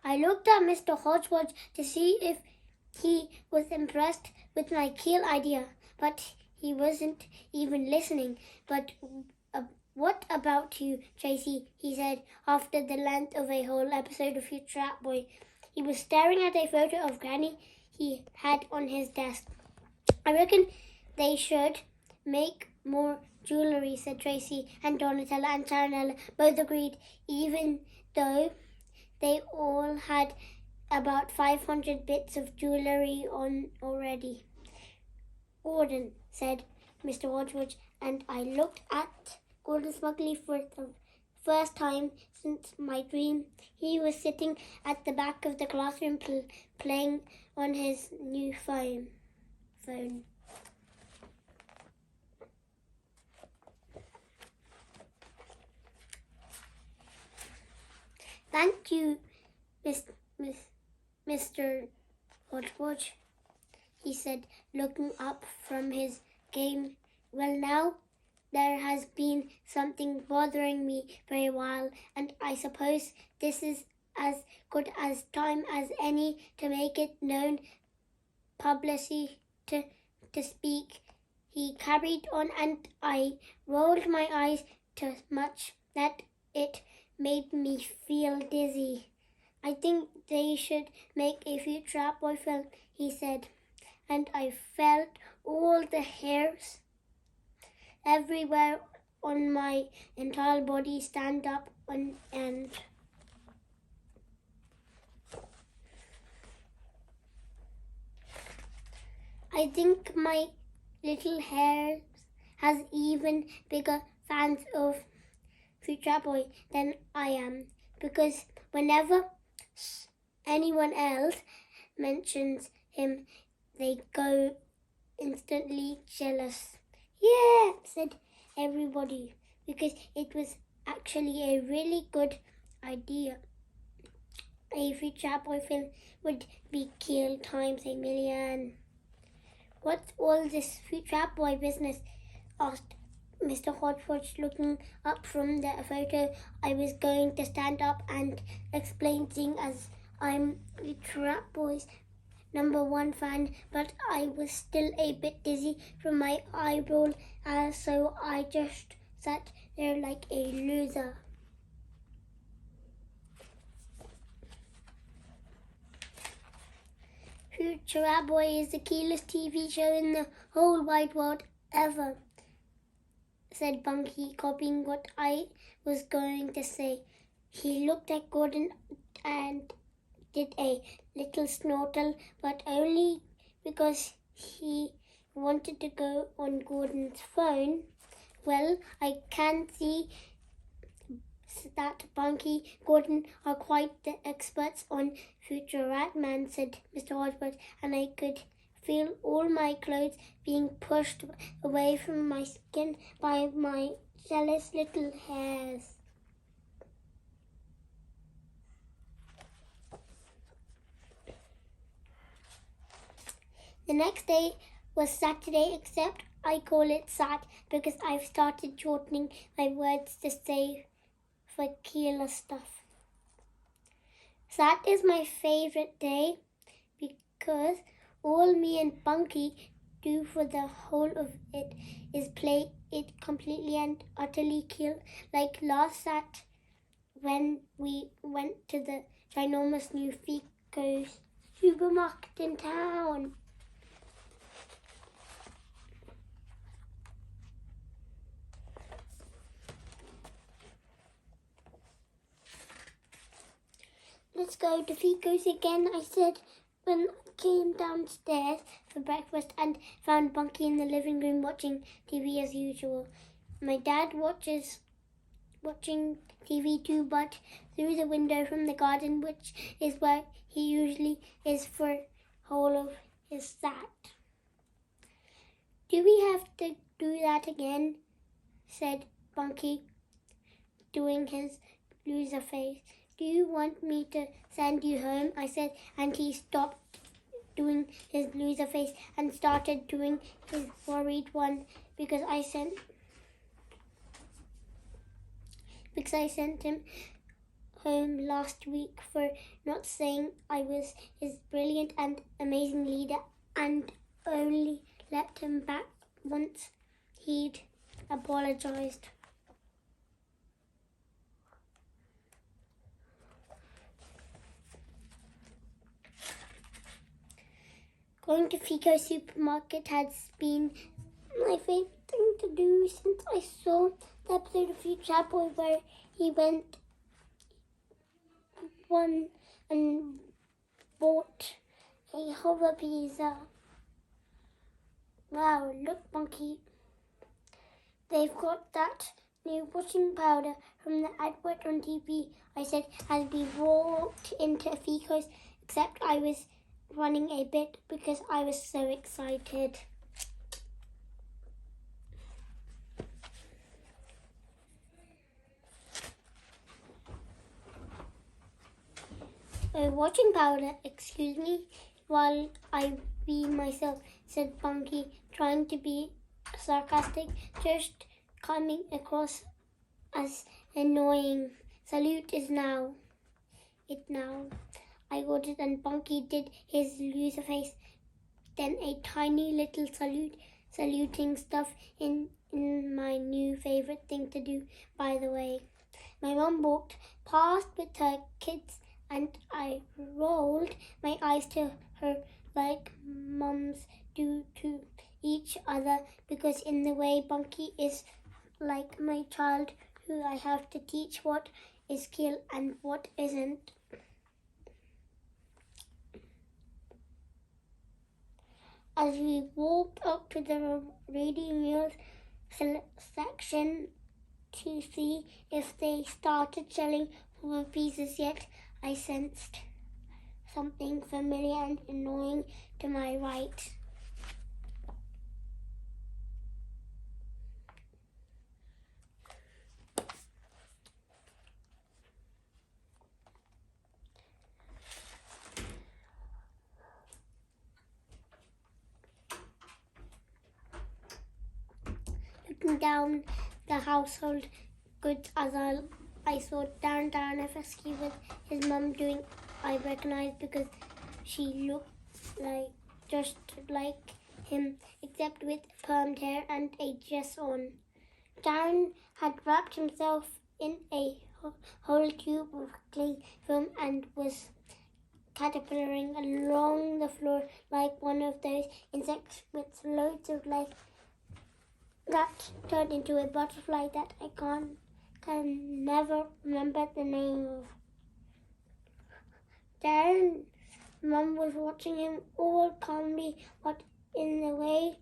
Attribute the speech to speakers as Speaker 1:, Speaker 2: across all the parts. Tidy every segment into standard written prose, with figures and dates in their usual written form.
Speaker 1: I looked at Mr. Hodgepodge to see if he was impressed with my keel idea, but he wasn't even listening. But what about you, Tracy? He said after the length of a whole episode of Future Rat Boy. He was staring at a photo of Granny he had on his desk. I reckon they should make more jewellery, said Tracy, and Donatella and Taranella both agreed, even though they all had about 500 bits of jewellery on already. Gordon, said Mr. Hodgepodge, and I looked at Gordon smugly for the first time since my dream. He was sitting at the back of the classroom playing on his new phone. Thank you, Mr. Hodgepodge, he said, looking up from his game. Well, now there has been something bothering me for a while, and I suppose this is as good as time as any to make it known publicly to speak. He carried on, and I rolled my eyes too much that it made me feel dizzy. I think they should make a Future Rat Boy film, he said, and I felt all the hairs everywhere on my entire body stand up on end. I think my little hairs has even bigger fans of Future Rat Boy than I am, because whenever anyone else mentions him, they go instantly jealous. Yeah, said everybody, because it was actually a really good idea. A Future Rat Boy film would be killed times a million. What's all this Future Rat Boy business? Asked Mr. Hodgepodge, looking up from the photo. I was going to stand up and explain things as I'm Future Rat Boy's #1 fan, but I was still a bit dizzy from my eye roll, so I just sat there like a loser. Future Rat Boy is the coolest TV show in the whole wide world ever, said Bunky, copying what I was going to say. He looked at Gordon and did a little snortle, but only because he wanted to go on Gordon's phone. Well, I can see that Bunky Gordon are quite the experts on Future Rat Man, said Mr. Hodgepodge, and I could feel all my clothes being pushed away from my skin by my jealous little hairs. The next day was Saturday, except I call it Sat because I've started shortening my words to say for killer stuff. Sat is my favorite day because all me and Bunky do for the whole of it is play it completely and utterly kill, like last Sat when we went to the ginormous new Fico's supermarket in town. Let's go to Fico's again, I said when I came downstairs for breakfast and found Bunky in the living room watching TV as usual. My dad watching TV too, but through the window from the garden, which is where he usually is for whole of his Sat. Do we have to do that again? Said Bunky, doing his loser face. Do you want me to send you home? I said, and he stopped doing his loser face and started doing his worried one because I sent him home last week for not saying I was his brilliant and amazing leader and only let him back once he'd apologized. Going to Fico supermarket has been my favorite thing to do since I saw the episode of Future Boy where he went one and bought a hover pizza. Wow, look, Monkey. They've got that new washing powder from the advert on TV. I said as we walked into Fico's, except I was running a bit because I was so excited. Washing powder, excuse me, while I be myself, said Bunky, trying to be sarcastic, just coming across as annoying. Salute is now. It now. I ordered and Bunky did his loser face, then a tiny little saluting stuff in my new favorite thing to do, by the way. My mum walked past with her kids and I rolled my eyes to her like mums do to each other because in the way Bunky is like my child who I have to teach what is cool and what isn't. As we walked up to the ready meals section to see if they started selling for pizzas yet, I sensed something familiar and annoying to my right. Looking down the household goods as I saw Darren Efesky with his mum doing, I recognized because she looked just like him, except with permed hair and a dress on. Darren had wrapped himself in a whole tube of cling film and was caterpillaring along the floor like one of those insects with loads of life that turned into a butterfly that I can never remember the name of. Darren's mum was watching him all calmly, but in the way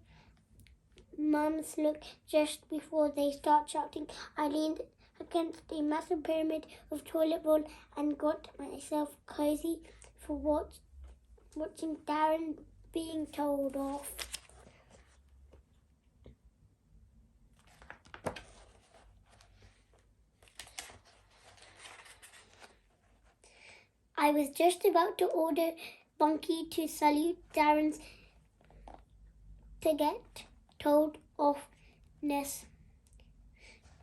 Speaker 1: mums look just before they start shouting, I leaned against a massive pyramid of toilet roll and got myself cozy for watching Darren being told off. I was just about to order Bunky to salute Darren's to get told offness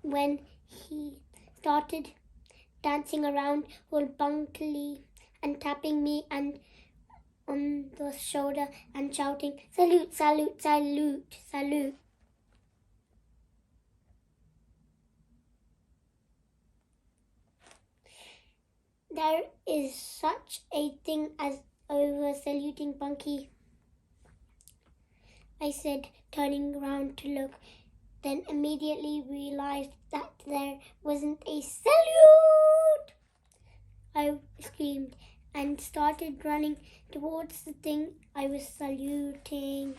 Speaker 1: when he started dancing around all bunkily and tapping me and on the shoulder and shouting, salute, salute, salute, salute. There is such a thing as over saluting Bunky, I said, turning around to look, then immediately realized that there wasn't a salute. I screamed and started running towards the thing I was saluting.